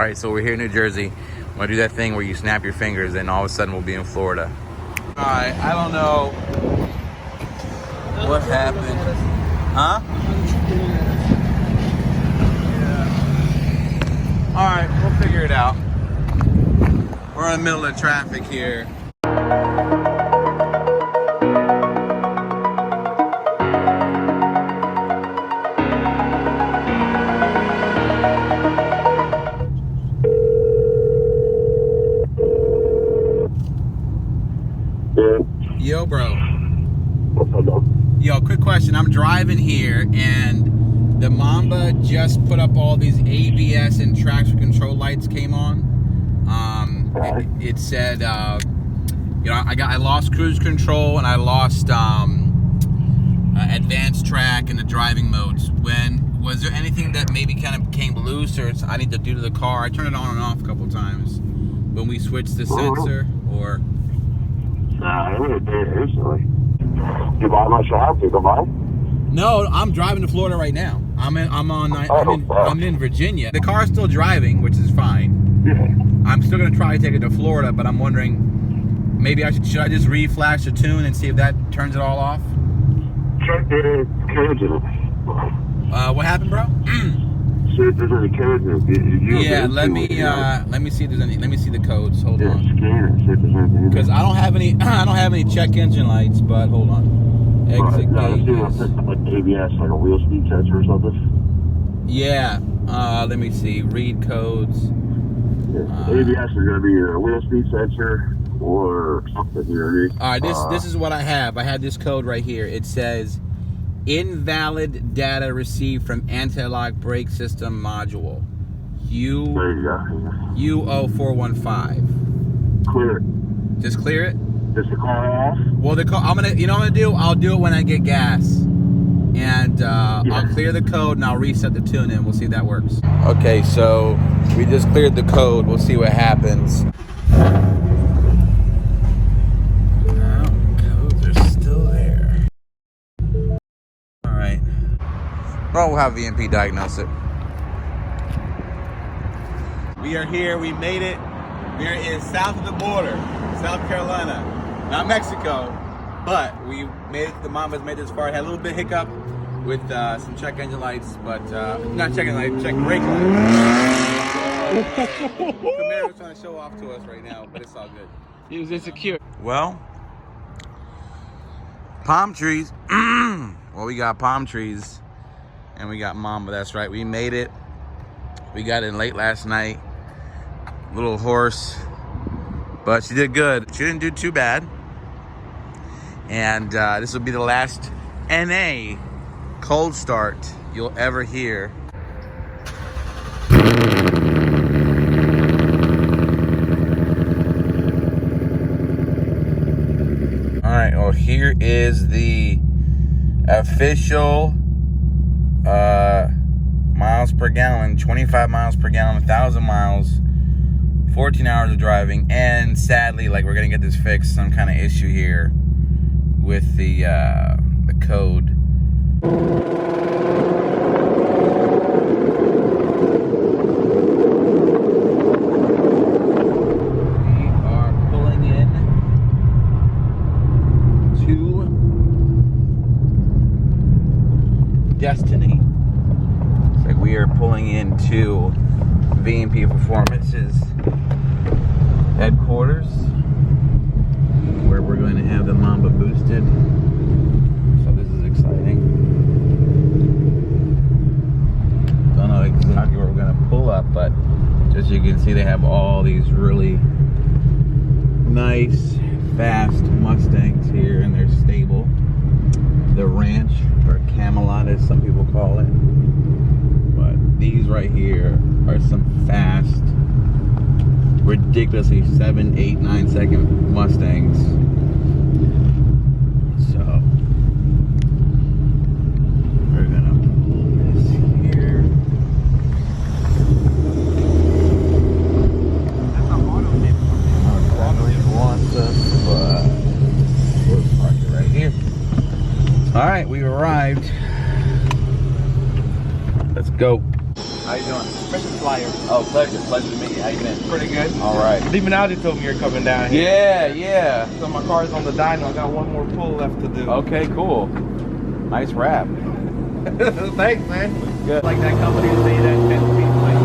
right, so we're here in New Jersey. I'm gonna do that thing where you snap your fingers and all of a sudden we'll be in Florida. All right, I don't know what happened. Huh? Yeah. All right, we'll figure it out. We're in the middle of traffic here. Yo, bro. Yo, quick question. I'm driving here, and the Mamba just put up all these ABS and traction control lights came on. It said, you know, I lost cruise control and I lost advanced track and the driving modes. Was there anything that maybe kind of came loose, or I need to do to the car? I turned it on and off a couple times when we switched the sensor, or. Nah, it would have been recently. You buy my shop? You go buy? No, I'm driving to Florida right now. I'm in Virginia. The car's still driving, which is fine. Yeah. I'm still gonna try to take it to Florida, but I'm wondering, maybe should I just re-flash the tune and see if that turns it all off? Check the codes in it. What happened, bro? See if there's any codes in it. Yeah, let me see if there's any. Let me see the codes. Hold on. Scan it. See if there's anything. Because I don't have any. I don't have any check engine lights. But hold on. Exit gauges. Like ABS, like a wheel speed sensor or something. Yeah. Let me see. Read codes. Yeah. ABS is gonna be a wheel speed sensor or something. You know what I mean? All right. This is what I have. I have this code right here. It says, invalid data received from anti-lock brake system module. There you go. U0415. Clear it. Just clear it? Is the car off? Well, you know what I'm gonna do? I'll do it when I get gas. And I'll clear the code and I'll reset the tune in. We'll see if that works. Okay, so we just cleared the code. We'll see what happens. Codes are still there. All right. Well, we'll have VMP diagnose it. We are here. We made it. We're in south of the border, South Carolina, not Mexico, but we made it. The Mambas made it this far. It had a little bit hiccup with some check engine lights, but not check engine lights, check brake lights. Camaro was trying to show off to us right now, but it's all good. He was insecure. Well, palm trees. Well, we got palm trees and we got Mamba. That's right. We made it. We got in late last night. Little horse, but she did good. She didn't do too bad. And this will be the last NA cold start you'll ever hear. All right, well, here is the official miles per gallon, 25 miles per gallon, 1,000 miles. 14 hours of driving, and sadly, like, we're gonna get this fixed. Some kind of issue here with the code. We are pulling in to Destiny. It's like we are pulling into VMP Performance's headquarters, where we're going to have the Mamba boosted. So this is exciting. Don't know exactly where we're going to pull up, but just so you can see, they have all these really nice, fast Mustangs here in their stable. The ranch, or Camelot as some people call it. But these right here are some fast, ridiculously 7, 8, 9 second Mustangs. So we're gonna pull this here. That's a auto dip. Auto dip wants us, but we'll park it right here. All right, we arrived. Let's go. How you doing? Fresh flyer. Oh, Pleasure to meet you. How you been? Pretty good. All right. Even now, just told me you're coming down here. Yeah. So my car's on the dyno. I got one more pull left to do. Okay, cool. Nice wrap. Thanks, man. Good. Like that company to say that 10 feet. Like,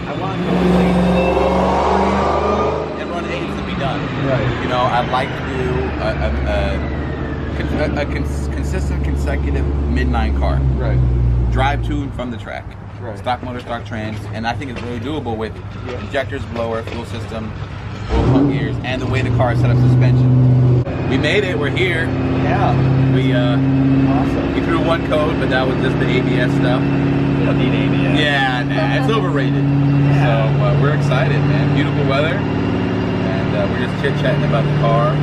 I want to run 8s to be done. Right. You know, I'd like to do a consistent, consecutive mid-9 car. Right. Drive to and from the track. Right. Stock motor, stock trans, and I think it's really doable with injectors, blower, fuel system, oil pump gears, and the way the car is set up suspension. We made it. We're here. Yeah. We Awesome. we threw one code, but that was just the ABS stuff. You don't need ABS. Yeah, nah, it's overrated. So we're excited, man. Beautiful weather, and we're just chit-chatting about the car.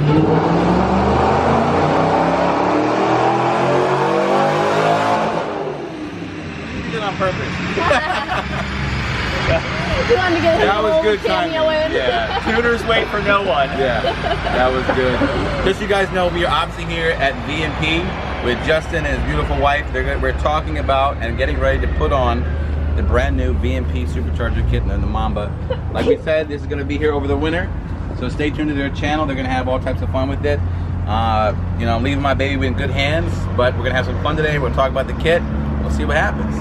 You did it on purpose. You wanted to get That was good timing. cameo in. Yeah. Tuners wait for no one. Yeah, that was good. Just so you guys know, we are obviously here at V&P with Justin and his beautiful wife. We're talking about and getting ready to put on the brand new V&P Supercharger kit and the Mamba. Like we said, this is going to be here over the winter, so stay tuned to their channel. They're going to have all types of fun with it. You know, I'm leaving my baby in good hands, but we're going to have some fun today. We'll talk about the kit. We'll see what happens.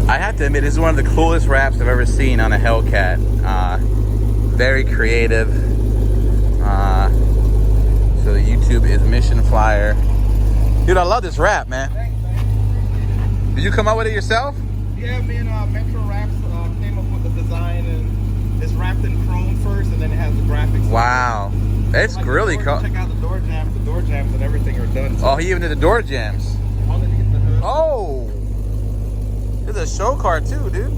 I have to admit, this is one of the coolest wraps I've ever seen on a Hellcat. Very creative. So the YouTube is Mission Flyer. Dude, I love this wrap, man. Thanks, man. Did you come up with it yourself? Yeah, me and Metro Wraps came up with the design, and it's wrapped in chrome first, and then it has the graphics. Wow. It's Like really cool. Check out the door jams. The door jams and everything are done. Oh, he even did the door jams. Underneath the hood. Oh. There's a show car too, dude.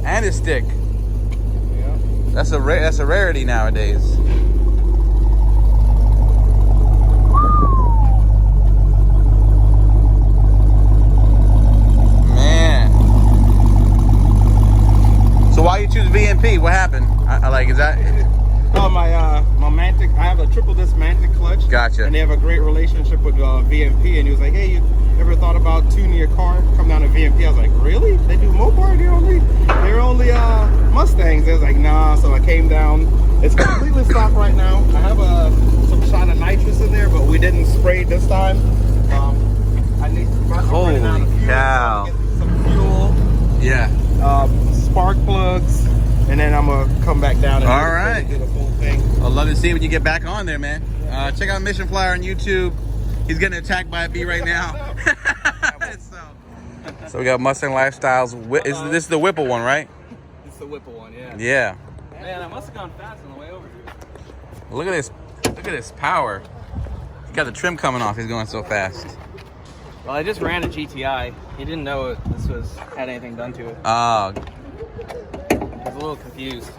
And a stick. Yeah. That's a rarity nowadays. Man. So why you choose V&P? What happened? I like, is that? Oh, my Mantic. I have a triple disc Mantic clutch. Gotcha. And they have a great relationship with V&P. And he was like, "Hey, you ever thought about tuning your car? Come down to V&P." I was like, "Really? They do Mopar? They're only Mustangs." They was like, "Nah." So I came down. It's completely stock right now. I have some shot of nitrous in there, but we didn't spray it this time. I need. Holy cow. Get some fuel. Yeah. Spark plugs, and then I'm gonna come back down and All right. do the full thing. I'd love to see when you get back on there, man. Check out Mission Flyer on YouTube. He's getting attacked by a bee right now. So we got Mustang Lifestyles. This is the Whipple one, right? It's the Whipple one, yeah. Yeah. Man, I must have gone fast on the way over here. Look at this. Look at this power. He got the trim coming off. He's going so fast. Well, I just ran a GTI. He didn't know this had anything done to it. Oh. I was a little confused.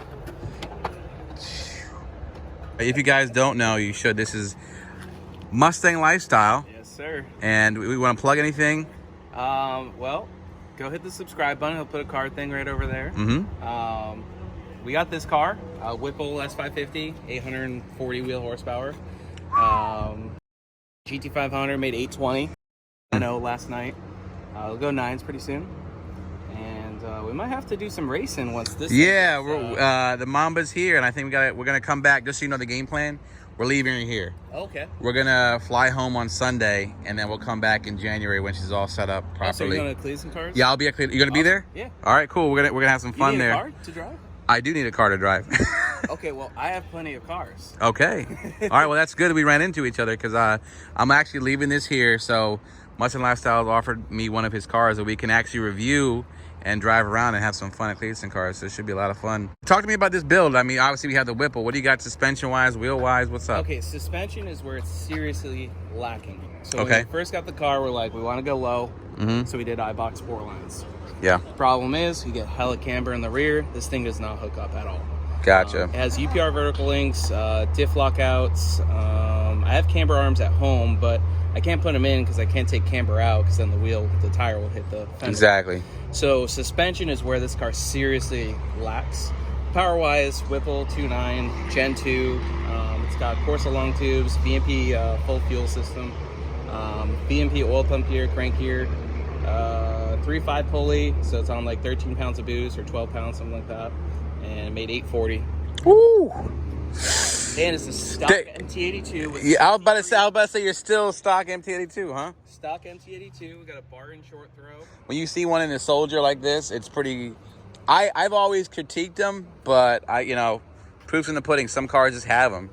If you guys don't know, you should. This is Mustang Lifestyle. Yes, sir. And we want to plug anything? Well, go hit the subscribe button. He'll put a card thing right over there. Mm-hmm. We got this car, Whipple S550, 840 wheel horsepower. GT500 made 820. I know last night. We'll go 9s pretty soon. And we might have to do some racing once this. Yeah, the Mamba's here, and I think we're gonna come back. Just so you know the game plan, we're leaving here. Okay. We're gonna fly home on Sunday, and then we'll come back in January when she's all set up properly. So you're going to Cleveland cars? Yeah, I'll be at Cleveland. You gonna be there? Yeah. All right, cool. We're gonna have some fun you need there. a car to drive? I do need a car to drive. Okay, well, I have plenty of cars. Okay. All right, well, that's good that we ran into each other, because I'm actually leaving this here. So Mustang Lifestyle offered me one of his cars that we can actually review and drive around and have some fun at Cleveland cars. So it should be a lot of fun. Talk to me about this build. I mean, obviously we have the Whipple. What do you got suspension-wise, wheel-wise? What's up? Okay, suspension is where it's seriously lacking. So Okay. when we first got the car, we're like, we want to go low. Mm-hmm. So we did iBox 4 lines. Yeah. Problem is, you get hella camber in the rear. This thing does not hook up at all. Gotcha. It has UPR vertical links, diff lockouts. I have camber arms at home, but I can't put them in because I can't take camber out, because then the tire will hit the fender. Exactly. So suspension is where this car seriously lacks. Power-wise, Whipple 2.9 Gen 2. It's got Corsa long tubes, VMP full fuel system, VMP oil pump gear, crank gear, 3.5 pulley, so it's on like 13 pounds of boost or 12 pounds, something like that, and it made 840. Woo! And it's a stock MT82. With Yeah, I was about to say you're still stock MT82, huh? Stock MT82. We got a bargain short throw. When you see one in a Soldier like this, it's pretty. I've always critiqued them, but you know, proof's in the pudding. Some cars just have them.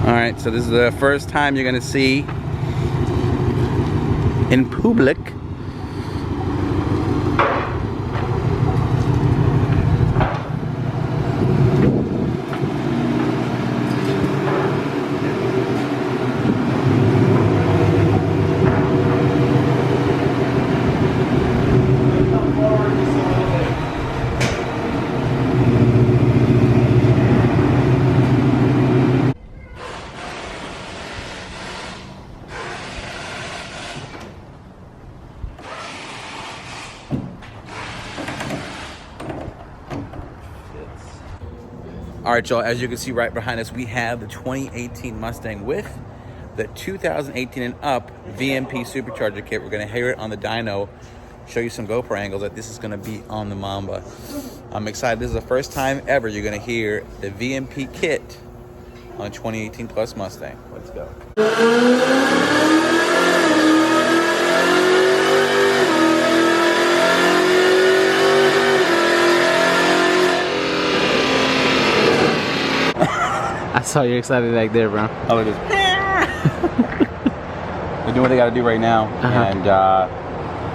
Alright, so this is the first time you're gonna see in public All right, y'all, as you can see right behind us, we have the 2018 Mustang with the 2018 and up VMP Supercharger kit. We're gonna hear it on the dyno, show you some GoPro angles that this is gonna be on the Mamba. I'm excited. This is the first time ever you're gonna hear the VMP kit on a 2018 Plus Mustang. Let's go. I saw you excited back there, bro. Oh, it is. They're doing what they got to do right now, and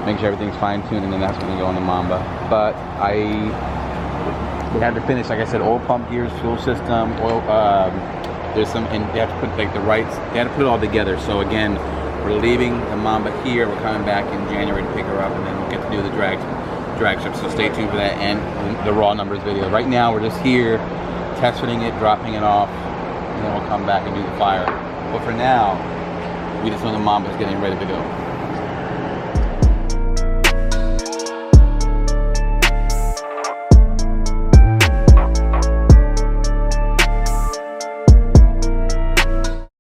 make sure everything's fine-tuned, and then that's when they go on the Mamba. But they had to finish, like I said, oil pump gears, fuel system, oil. There's some, and they have to put like the rights. They had to put it all together. So again, we're leaving the Mamba here. We're coming back in January to pick her up, and then we'll get to do the drag strip. So stay tuned for that and the raw numbers video. Right now, we're just here testing it, dropping it off, and then we'll come back and do the fire. But for now, we just know the Mamba's getting ready to go.